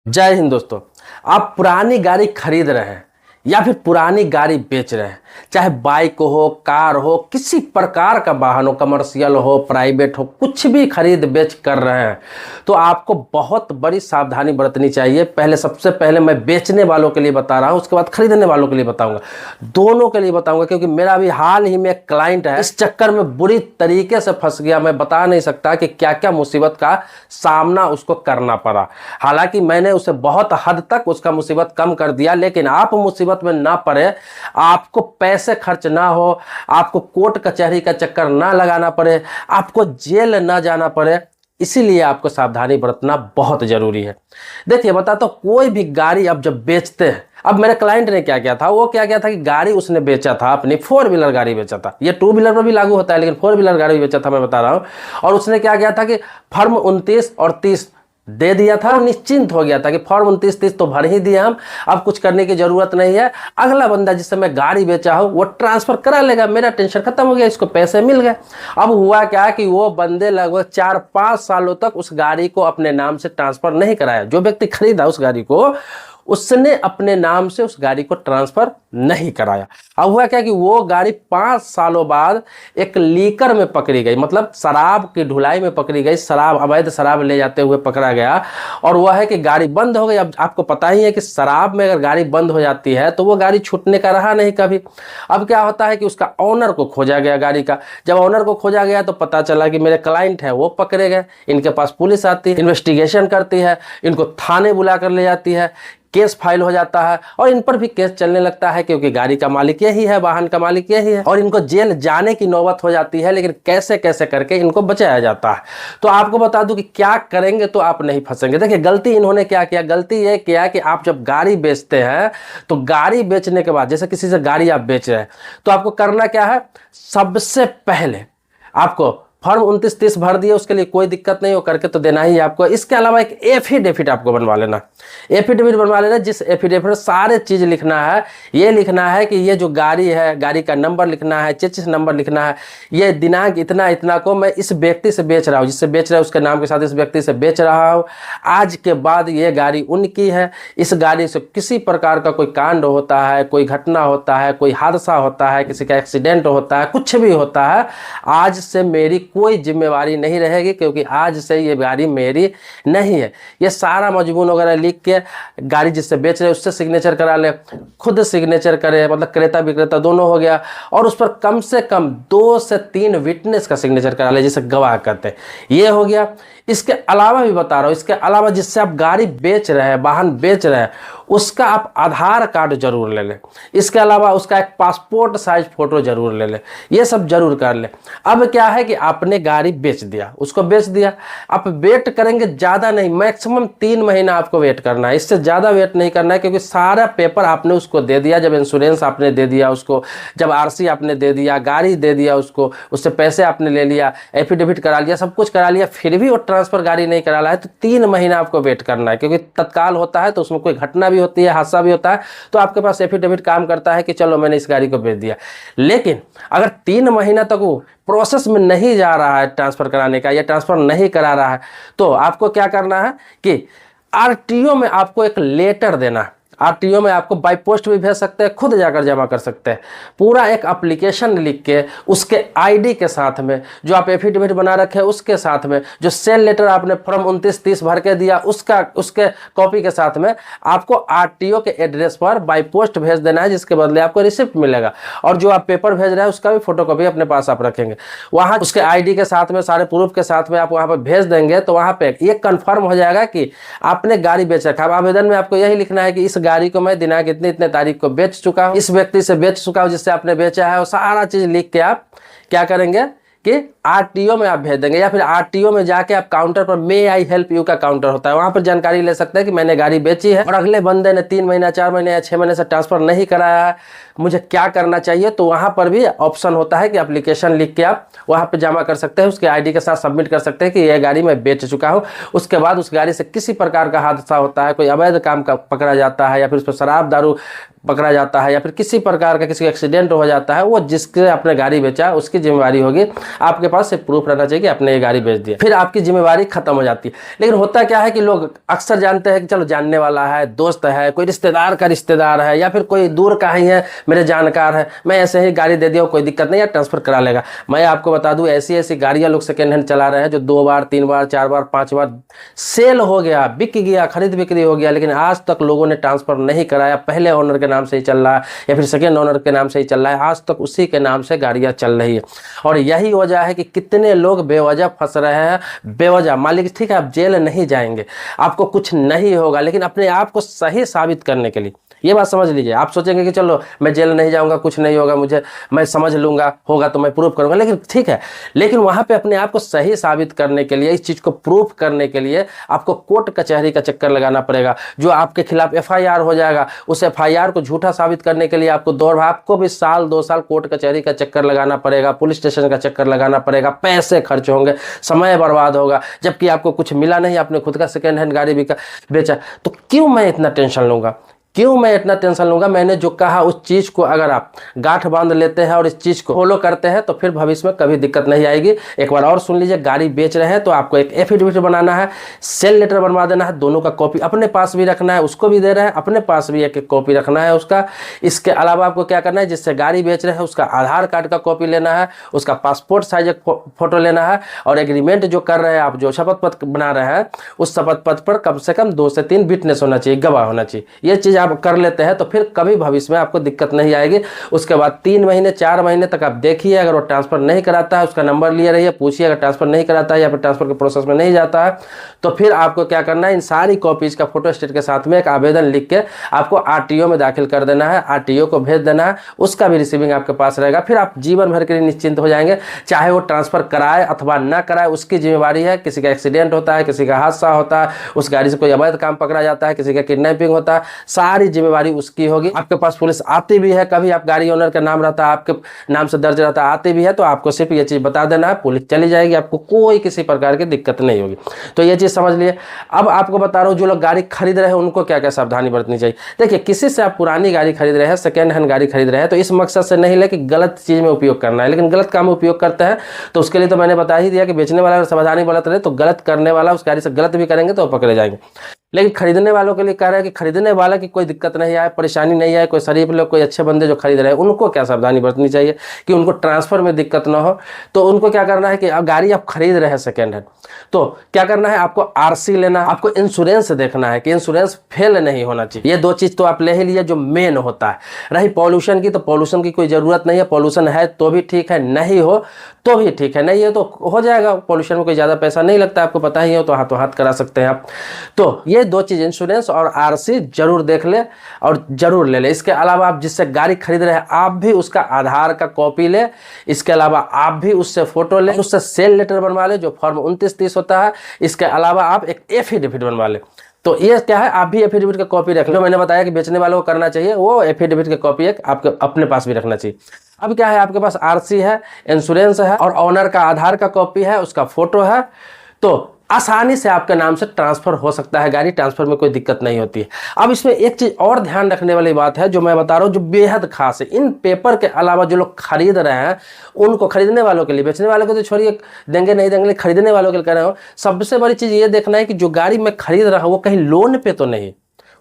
जय हिंद दोस्तों। आप पुरानी गाड़ी खरीद रहे हैं या फिर पुरानी गाड़ी बेच रहे हैं, चाहे बाइक हो, कार हो, किसी प्रकार का वाहन हो, कमर्शियल हो, प्राइवेट हो, कुछ भी खरीद बेच कर रहे हैं तो आपको बहुत बड़ी सावधानी बरतनी चाहिए। सबसे पहले मैं बेचने वालों के लिए बता रहा हूं, उसके बाद खरीदने वालों के लिए बताऊंगा, दोनों के लिए बताऊंगा। क्योंकि मेरा भी हाल ही में एक क्लाइंट है, इस चक्कर में बुरी तरीके से फंस गया। मैं बता नहीं सकता कि क्या क्या मुसीबत का सामना उसको करना पड़ा। हालांकि मैंने उसे बहुत हद तक उसका मुसीबत कम कर दिया, लेकिन आप मुसीबत में ना पड़े, आपको पैसे खर्च ना हो, आपको कोर्ट कचहरी का चक्कर ना लगाना पड़े, आपको जेल ना जाना पड़े, इसीलिए आपको सावधानी बरतना बहुत जरूरी है। देखिए बताता हूं, कोई भी गाड़ी आप जब बेचते हैं, अब मेरे क्लाइंट ने क्या किया था, वो क्या किया था कि गाड़ी उसने बेचा था, अपनी 4 व्हीलर गाड़ी बेचा था। ये 2 व्हीलर पर भी लागू होता है, लेकिन 4 व्हीलर गाड़ी बेचा था, मैं बता रहा हूं। और उसने क्या किया था कि फॉर्म 29 और 30 दे दिया था और निश्चिंत हो गया था कि फॉर्म 29-30 तो भर ही दिया हम, अब कुछ करने की जरूरत नहीं है। अगला बंदा जिससे मैं गाड़ी बेचा हूं वो ट्रांसफर करा लेगा, मेरा टेंशन खत्म हो गया, इसको पैसे मिल गए। अब हुआ क्या कि वो बंदे लगभग 4-5 सालों तक उस गाड़ी को अपने नाम से ट्रांसफर नहीं कराया। जो व्यक्ति खरीदा उस गाड़ी को, उसने अपने नाम से उस गाड़ी को ट्रांसफर नहीं कराया। अब हुआ क्या कि वो गाड़ी 5 सालों बाद एक लीकर में पकड़ी गई, मतलब शराब की ढुलाई में पकड़ी गई, शराब, अवैध शराब ले जाते हुए पकड़ा गया। और वह है कि गाड़ी बंद हो गई। अब आपको पता ही है कि शराब में अगर गाड़ी बंद हो जाती है तो वो गाड़ी छूटने का रहा नहीं कभी। अब क्या होता है कि उसका ऑनर को खोजा गया गाड़ी का। जब ऑनर को खोजा गया तो पता चला कि मेरे क्लाइंट है वो पकड़े गए। इनके पास पुलिस आती है, इन्वेस्टिगेशन करती है, इनको थाने बुला कर ले जाती है, केस फाइल हो जाता है और इन पर भी केस चलने लगता है, क्योंकि गाड़ी का मालिक यही है, वाहन का मालिक यही है, और इनको जेल जाने की नौबत हो जाती है। लेकिन कैसे कैसे करके इनको बचाया जाता है। तो आपको बता दूं कि क्या करेंगे तो आप नहीं फंसेंगे। देखिए गलती इन्होंने क्या किया, गलती ये किया कि आप जब गाड़ी बेचते हैं तो गाड़ी बेचने के बाद, जैसे किसी से गाड़ी आप बेच रहे हैं, तो आपको करना क्या है, सबसे पहले आपको फॉर्म 29-30 भर दिए, उसके लिए कोई दिक्कत नहीं हो, करके तो देना ही है आपको। इसके अलावा एक एफिडेविट आपको बनवा लेना, एफिडेविट बनवा लेना, जिस एफिडेविट में सारे चीज लिखना है। ये लिखना है कि ये जो गाड़ी है, गाड़ी का नंबर लिखना है, चेसिस नंबर लिखना है, ये दिनांक इतना इतना को मैं इस व्यक्ति से बेच रहा हूँ, जिससे बेच रहा है उसके नाम के साथ इस व्यक्ति से बेच रहा हूँ। आज के बाद ये गाड़ी उनकी है। इस गाड़ी से किसी प्रकार का कोई कांड होता है, कोई घटना होता है, कोई हादसा होता है, किसी का एक्सीडेंट होता है, कुछ भी होता है, आज से मेरी कोई जिम्मेवारी नहीं रहेगी, क्योंकि आज से ये गाड़ी मेरी नहीं है। ये सारा मजमून वगैरह लिख के गाड़ी जिससे बेच रहे उससे सिग्नेचर करा ले, खुद सिग्नेचर करे, मतलब क्रेता विक्रेता दोनों हो गया। और उस पर कम से कम 2 से 3 विटनेस का सिग्नेचर करा ले, जिसे गवाह कहते हैं। ये हो गया। इसके अलावा भी बता रहा हूँ, इसके अलावा जिससे आप गाड़ी बेच रहे हैं, वाहन बेच रहे हैं, उसका आप आधार कार्ड जरूर ले लें। इसके अलावा उसका एक पासपोर्ट साइज फोटो जरूर ले लें। ये सब जरूर कर ले। अब क्या है कि आपने गाड़ी बेच दिया, उसको बेच दिया, आप वेट करेंगे, ज्यादा नहीं, मैक्सिमम 3 महीना आपको वेट करना है, इससे ज्यादा वेट नहीं करना है। क्योंकि सारा पेपर आपने उसको दे दिया, जब इंश्योरेंस आपने दे दिया उसको, जब आरसी आपने दे दिया, गाड़ी दे दिया उसको, उससे पैसे आपने ले लिया, एफिडेविट करा लिया, सब कुछ करा लिया, फिर भी वो ट्रांसफर गाड़ी नहीं करा रहा है, तो 3 महीना आपको वेट करना है। क्योंकि तत्काल होता है तो उसमें कोई घटना भी होती है, हादसा भी होता है, तो आपके पास एफिडेविट काम करता है कि चलो मैंने इस गाड़ी को बेच दिया। लेकिन अगर 3 महीना तक वो प्रोसेस में नहीं जा रहा है ट्रांसफर कराने का, या ट्रांसफर नहीं करा रहा है, तो आपको क्या करना है कि आरटीओ में आपको एक लेटर देना है। आरटीओ में आपको बाय पोस्ट भी भेज सकते हैं, खुद जाकर जमा कर सकते हैं। पूरा एक एप्लीकेशन लिख के उसके आईडी के साथ में, जो आप एफिडेविट बना रखे हैं उसके साथ में, जो सेल लेटर आपने फॉर्म 29-30 भर के दिया उसके कॉपी के साथ में, आपको आरटीओ के एड्रेस पर बाय पोस्ट भेज देना है, जिसके बदले आपको रिसिप्ट मिलेगा। और जो आप पेपर भेज रहे हैं उसका भी फोटोकॉपी अपने पास आप रखेंगे। वहाँ उसके आईडी के साथ में, सारे प्रूफ के साथ में आप वहाँ पर भेज देंगे, तो वहाँ पे ये कंफर्म हो जाएगा कि आपने गाड़ी बेच रखा है। आवेदन में आपको यही लिखना है कि इस गाड़ी को मैं दिनांक इतने इतने तारीख को बेच चुका हूं, इस व्यक्ति से बेच चुका हूं जिससे आपने बेचा है। और सारा चीज लिख के आप क्या करेंगे कि आरटीओ में आप भेज देंगे, या फिर आरटीओ में जाके आप काउंटर पर मे आई हेल्प यू का काउंटर होता है, वहां पर जानकारी ले सकते हैं कि मैंने गाड़ी बेची है और अगले बंदे ने 3 महीना, 4 महीने या 6 महीने से ट्रांसफर नहीं कराया है, मुझे क्या करना चाहिए। तो वहां पर भी ऑप्शन होता है कि एप्लीकेशन लिख के आप वहां पे जमा कर सकते हैं, उसके आईडी के साथ सबमिट कर सकते हैं कि यह गाड़ी मैं बेच चुका हूं। उसके बाद उस गाड़ी से किसी प्रकार का हादसा होता है, कोई अवैध काम का पकड़ा जाता है, या फिर उस पर शराब दारू पकड़ा जाता है, या फिर किसी प्रकार का किसी एक्सीडेंट हो जाता है, वो जिसके आपने गाड़ी बेचा उसकी जिम्मेवारी होगी। आपके पास सिर्फ प्रूफ रहना चाहिए कि आपने ये गाड़ी बेच दिया, फिर आपकी जिम्मेवारी खत्म हो जाती है। लेकिन होता क्या है कि लोग अक्सर जानते हैं कि चलो जानने वाला है, दोस्त है, कोई रिश्तेदार का रिश्तेदार है, या फिर कोई दूर का ही है, मेरे जानकार है, मैं ऐसे ही गाड़ी दे दिया, कोई दिक्कत नहीं, या ट्रांसफर करा लेगा। मैं आपको बता दूं ऐसी ऐसी गाड़ियां लोग सेकेंड हैंड चला रहे हैं जो 2 बार 3 बार 4 बार 5 बार सेल हो गया, बिक गया, खरीद बिक्री हो गया, लेकिन आज तक लोगों ने ट्रांसफर नहीं कराया। पहले ओनर के नाम से ही चल रहा है या फिर सेकेंड ओनर के नाम से ही चल रहा है, आज तक उसी के नाम से गाड़ियां चल रही है। और यही वजह है कि कितने लोग बेवजह फंस रहे हैं। बेवजह मालिक ठीक है, आप जेल नहीं जाएंगे, आपको कुछ नहीं होगा, लेकिन अपने आप को सही साबित करने के लिए ये बात समझ लीजिए। आप सोचेंगे कि चलो मैं जेल नहीं जाऊंगा, कुछ नहीं होगा मुझे, मैं समझ लूंगा, होगा तो मैं प्रूफ करूंगा, लेकिन ठीक है, लेकिन वहां पे अपने आप को सही साबित करने के लिए, इस चीज को प्रूफ करने के लिए आपको कोर्ट कचहरी का चक्कर लगाना पड़ेगा। जो आपके खिलाफ FIR हो जाएगा, उस FIR को झूठा साबित करने के लिए आपको भी साल 2 साल कोर्ट कचहरी का चक्कर लगाना पड़ेगा, पुलिस स्टेशन का चक्कर लगाना पड़ेगा, पैसे खर्च होंगे, समय बर्बाद होगा, जबकि आपको कुछ मिला नहीं, आपने खुद का सेकेंड हैंड गाड़ी बेचा। तो क्यों मैं इतना टेंशन लूंगा, क्यों मैं इतना टेंशन लूंगा? मैंने जो कहा उस चीज को अगर आप गांठ बांध लेते हैं और इस चीज को फॉलो करते हैं तो फिर भविष्य में कभी दिक्कत नहीं आएगी। एक बार और सुन लीजिए, गाड़ी बेच रहे हैं तो आपको एक एफिडेविट बनाना है, सेल लेटर बनवा देना है, दोनों का कॉपी अपने पास भी रखना है, उसको भी दे रहे हैं, अपने पास भी एक कॉपी रखना है उसका। इसके अलावा आपको क्या करना है, जिससे गाड़ी बेच रहे हैं उसका आधार कार्ड का कॉपी लेना है, उसका पासपोर्ट साइज फोटो लेना है, और एग्रीमेंट जो कर रहे हैं आप, जो शपथ पत्र बना रहे हैं, उस शपथ पत्र पर कम से कम 2 से 3 विटनेस होना चाहिए, गवाह होना चाहिए। ये चीज आप कर लेते हैं तो फिर कभी भविष्य में आपको दिक्कत नहीं आएगी। उसके बाद 3 महीने 4 महीने तक आप देखिए, अगर वो ट्रांसफर नहीं कराता है उसका नंबर लिए रहिए, पूछिए, अगर ट्रांसफर नहीं कराता है या फिर ट्रांसफर के प्रोसेस में नहीं जाता है तो फिर आपको क्या करना है, इन सारी कॉपीज का फोटो स्टेट के साथ में एक आवेदन लिख के आपको RTO में दाखिल कर देना है, RTO को भेज देना है, उसका भी रिसीविंग आपके पास रहेगा। फिर आप जीवन भर के लिए निश्चिंत हो जाएंगे, चाहे वो ट्रांसफर कराए अथवा ना कराए, उसकी जिम्मेवारी है। किसी का एक्सीडेंट होता है, किसी का हादसा होता है, उस गाड़ी से कोई अवैध काम पकड़ा जाता है, किसी का किडनैपिंग होता है, सारी जिम्मेवारी उसकी होगी। आपके पास पुलिस आती भी है, कभी आप गाड़ी ओनर का नाम रहता है, आपके नाम से दर्ज रहता है, आती भी है, तो आपको सिर्फ ये चीज बता देना है, पुलिस चली जाएगी, आपको कोई किसी प्रकार की दिक्कत नहीं होगी। तो ये चीज समझ लिए। अब आपको बता रहा हूँ जो लोग गाड़ी खरीद रहे हैं उनको क्या क्या सावधानी बरतनी चाहिए। देखिए, किसी से आप पुरानी गाड़ी खरीद रहे हैं, सेकेंड हैंड गाड़ी खरीद रहे हैं, तो इस मकसद से नहीं ले कि गलत चीज में उपयोग करना है, लेकिन गलत काम में उपयोग करते हैं तो उसके लिए तो मैंने बता ही दिया कि बेचने वाला अगर सावधानी बरत रहे तो गलत करने वाला उस गाड़ी से गलत भी करेंगे तो पकड़े जाएंगे। लेकिन खरीदने वालों के लिए कह रहे हैं कि खरीदने वाला की कोई दिक्कत नहीं आए, परेशानी नहीं आए, कोई शरीफ लोग, कोई अच्छे बंदे जो खरीद रहे हैं उनको क्या सावधानी बरतनी चाहिए कि उनको ट्रांसफर में दिक्कत ना हो। तो उनको क्या करना है कि अब गाड़ी आप खरीद रहे हैं सेकेंड हैंड, तो क्या करना है, आपको RC लेना है, आपको इंश्योरेंस देखना है कि इंश्योरेंस फेल नहीं होना चाहिए। ये 2 चीज तो आप ले ही लिए जो मेन होता है। रही पॉल्यूशन की, तो पॉल्यूशन की कोई जरूरत नहीं है, पॉल्यूशन है तो भी ठीक है, नहीं हो तो भी ठीक है, नहीं है तो हो जाएगा। पॉल्यूशन में कोई ज्यादा पैसा नहीं लगता, आपको पता ही हो, तो हाथों हाथ करा सकते हैं आप। तो ये 2 चीज, इंश्योरेंस और RC जरूर देख ले और जरूर ले ले। इसके अलावा आप जिससे गाड़ी खरीद रहे हैं आप भी उसका आधार का कॉपी ले, इसके अलावा आप भी उससे फोटो ले, उससे सेल लेटर बनवा ले जो फॉर्म 2930 होता है। इसके अलावा आप एक एफिडेविट बनवा ले। तो ये क्या है, आप भी एफिडेविट का कॉपी रख लो। मैंने बताया कि बेचने वालों को करना चाहिए, वो एफिडेविट की कॉपी एक आपके अपने पास भी रखना चाहिए। अब क्या है, आपके पास RC है, इंश्योरेंस है और ऑनर का आधार का कॉपी है, उसका फोटो है, तो आसानी से आपके नाम से ट्रांसफर हो सकता है गाड़ी, ट्रांसफर में कोई दिक्कत नहीं होती है। अब इसमें एक चीज और ध्यान रखने वाली बात है जो मैं बता रहा हूं, जो बेहद खास है। इन पेपर के अलावा जो लोग खरीद रहे हैं उनको, खरीदने वालों के लिए, बेचने वालों को तो छोड़िए, देंगे नहीं देंगे, खरीदने वालों के लिए कह रहे हो, सबसे बड़ी चीज ये देखना है कि जो गाड़ी मैं खरीद रहा हूं वो कहीं लोन पे तो नहीं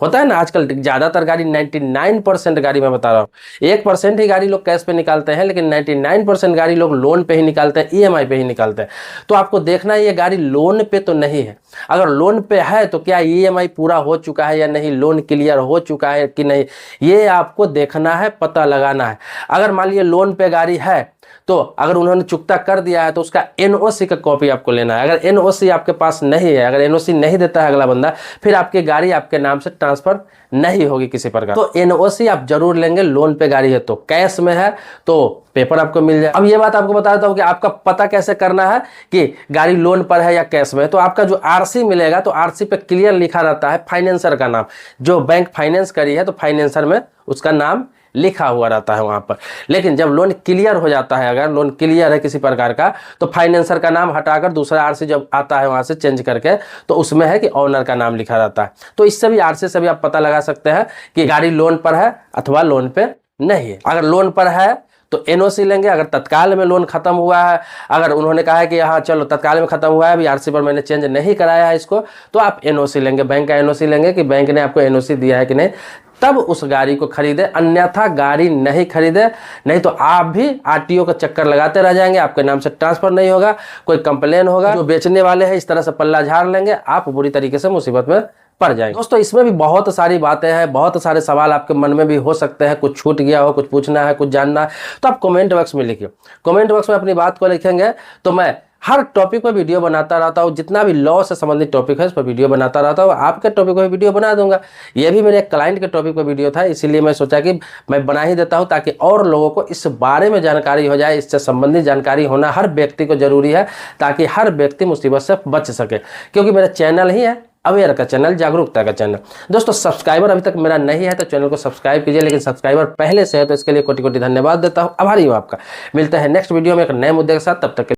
होता है ना। आजकल ज्यादातर गाड़ी 99% गाड़ी मैं बता रहा हूँ, 1% ही गाड़ी लोग कैश पे निकालते हैं, लेकिन 99% गाड़ी लोग लोन पे ही निकालते हैं, EMI पे ही निकालते हैं। तो आपको देखना है ये गाड़ी लोन पे तो नहीं है। अगर लोन पे है तो क्या EMI पूरा हो चुका है या नहीं, लोन क्लियर हो चुका है कि नहीं, ये आपको देखना है, पता लगाना है। अगर मान लीजिए लोन पे गाड़ी है तो अगर उन्होंने चुकता कर दिया है तो उसका NOC का कॉपी आपको लेना है। अगर NOC आपके पास नहीं है, अगर NOC नहीं देता है अगला बंदा, फिर आपकी गाड़ी आपके नाम से ट्रांसफर नहीं होगी किसी प्रकार। तो NOC आप जरूर लेंगे। लोन पे गाड़ी है तो, कैश में है तो पेपर आपको मिल जाए। अब ये बात आपको बता देता हूँ कि आपका पता कैसे करना है कि गाड़ी लोन पर है या कैश में है। तो आपका जो RC मिलेगा तो RC पे क्लियर लिखा रहता है फाइनेंसर का नाम, जो बैंक फाइनेंस करी है तो फाइनेंसर में उसका नाम लिखा हुआ रहता है वहां पर। लेकिन जब लोन क्लियर हो जाता है, अगर लोन क्लियर है किसी प्रकार का, तो फाइनेंसर का नाम हटाकर दूसरा RC जब आता है वहां से चेंज करके, तो उसमें है कि ऑनर का नाम लिखा रहता है। तो इससे भी RC से भी आप पता लगा सकते हैं कि गाड़ी लोन पर है अथवा लोन पे नहीं है। अगर लोन पर है तो एनओसी लेंगे। अगर तत्काल में लोन खत्म हुआ है, अगर उन्होंने कहा है कि हाँ चलो तत्काल में खत्म हुआ है, अभी आरसी पर मैंने चेंज नहीं कराया है इसको, तो आप एनओसी लेंगे, बैंक का एनओसी लेंगे कि बैंक ने आपको एनओसी दिया है कि नहीं, तब उस गाड़ी को खरीदे। अन्यथा गाड़ी नहीं खरीदे, नहीं तो आप भी आरटीओ का चक्कर लगाते रह जाएंगे, आपके नाम से ट्रांसफर नहीं होगा, कोई कंप्लेन होगा, जो बेचने वाले हैं इस तरह से पल्ला झाड़ लेंगे, आप बुरी तरीके से मुसीबत में पड़ जाएंगे। दोस्तों इसमें भी बहुत सारी बातें हैं, बहुत सारे सवाल आपके मन में भी हो सकते हैं, कुछ छूट गया हो, कुछ पूछना है, कुछ जानना है, तो आप कमेंट बॉक्स में लिखिए। कमेंट बॉक्स में अपनी बात को लिखेंगे तो मैं हर टॉपिक पर वीडियो बनाता रहता हूँ, जितना भी लॉ से संबंधित टॉपिक है उस पर वीडियो बनाता रहता हूँ, आपके टॉपिक पर वीडियो बना दूंगा। ये भी मेरे एक क्लाइंट के टॉपिक पर वीडियो था, इसीलिए मैं सोचा कि मैं बना ही देता हूँ, ताकि और लोगों को इस बारे में जानकारी हो जाए। इससे संबंधित जानकारी होना हर व्यक्ति को जरूरी है, ताकि हर व्यक्ति मुसीबत से बच सके, क्योंकि मेरा चैनल ही है अवेयर का चैनल, जागरूकता का चैनल। दोस्तों सब्सक्राइबर अभी तक मेरा नहीं है तो चैनल को सब्सक्राइब कीजिए, लेकिन सब्सक्राइबर पहले से है तो इसके लिए कोटि कोटि धन्यवाद देता हूं, आभारी हूं आपका। मिलते हैं नेक्स्ट वीडियो में एक नए मुद्दे के साथ, तब तक के